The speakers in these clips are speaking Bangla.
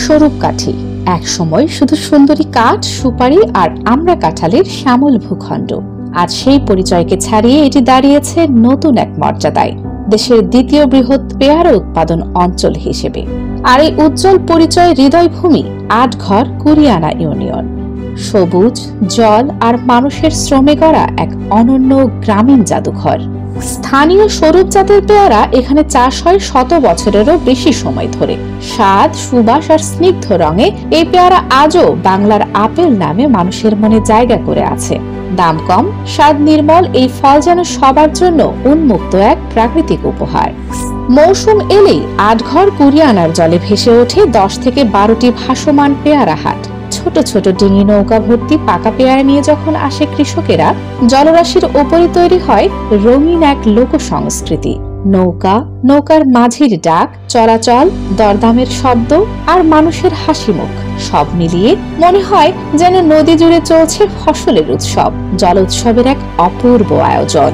স্বরূপকাঠি একসময় শুধু সুন্দরী কাঠ, সুপারি আর আমড়া কাঁঠালের শ্যামল ভূখণ্ড। আজ সেই পরিচয়কে ছাড়িয়ে এটি দাঁড়িয়েছে নতুন এক মর্যাদায়, দেশের দ্বিতীয় বৃহৎ পেয়ারা উৎপাদন অঞ্চল হিসেবে। আর এই উজ্জ্বল পরিচয় হৃদয়ভূমি আটঘর কুরিয়ানা ইউনিয়ন। সবুজ, জল আর মানুষের শ্রমে গড়া এক অনন্য গ্রামীণ জাদুঘর। স্থানীয় স্বরূপ জাতের পেয়ারা এখানে চাষ হয় শত বছরেরও বেশি সময় ধরে। স্বাদ, সুবাস আর স্নিগ্ধ রঙে এই পেয়ারা আজও বাংলার আপেল নামে মানুষের মনে জায়গা করে আছে। দাম কম, স্বাদ নির্মল, এই ফল যেন সবার জন্য উন্মুক্ত এক প্রাকৃতিক উপহার। মৌসুম এলেই আটঘর কুরিয়ানার জলে ভেসে ওঠে 10 থেকে 12টি ভাসমান পেয়ারা হাট। ছোট ছোট ডিঙি নৌকা ভর্তি পাকা পেয়ারা নিয়ে যখন আসে কৃষকেরা, জলরাশির ওপরে তৈরি হয় রঙিন এক লোক সংস্কৃতি। নৌকা, নৌকার মাঝির ডাক, চলাচল, দরদামের শব্দ আর মানুষের হাসি মুখ সব মিলিয়ে মনে হয় যেন নদী জুড়ে চলছে ফসলের উৎসব, জল উৎসবের এক অপূর্ব আয়োজন।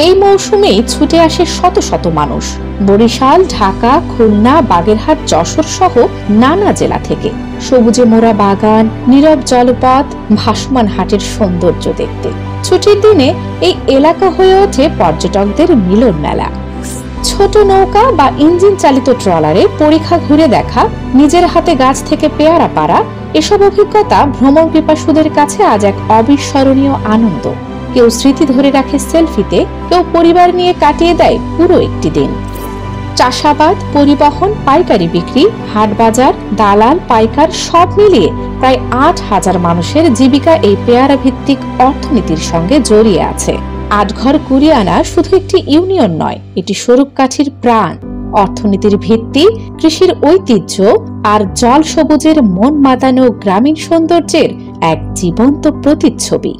এই মৌসুমেই ছুটে আসে শত শত মানুষ বরিশাল, ঢাকা, খুলনা, বাগেরহাট, যশোর সহ নানা জেলা থেকে। সবুজে মোড়া বাগান, নীরব জলপথ, ভাসমান হাটের সৌন্দর্য দেখতে ছুটির দিনে এই এলাকা হয়ে ওঠে পর্যটকদের মিলন মেলা। ছোট নৌকা বা ইঞ্জিন চালিত ট্রলারে পরীক্ষা ঘুরে দেখা, নিজের হাতে গাছ থেকে পেয়ারা পাড়া, এসব অভিজ্ঞতা ভ্রমণ পিপাসুদের কাছে আজ এক অবিস্মরণীয় আনন্দ। কেউ স্মৃতি ধরে রাখে সেলফিতে, কেউ পরিবার নিয়ে কাটিয়ে দেয় পুরো একটি দিন। চাষাবাদ, পরিবহন, পাইকারি বিক্রি, হাট বাজার, দালাল, পাইকার সব মিলিয়ে প্রায় 8,000 মানুষের জীবিকা এই পেয়ারা ভিত্তিক অর্থনীতির সঙ্গে জড়িয়ে আছে। আটঘর কুরিয়ানা শুধু একটি ইউনিয়ন নয়, এটি স্বরূপকাঠির প্রাণ, অর্থনীতির ভিত্তি, কৃষির ঐতিহ্য আর জল সবুজের মন মাতানো গ্রামীণ সৌন্দর্যের এক জীবন্ত প্রতিচ্ছবি।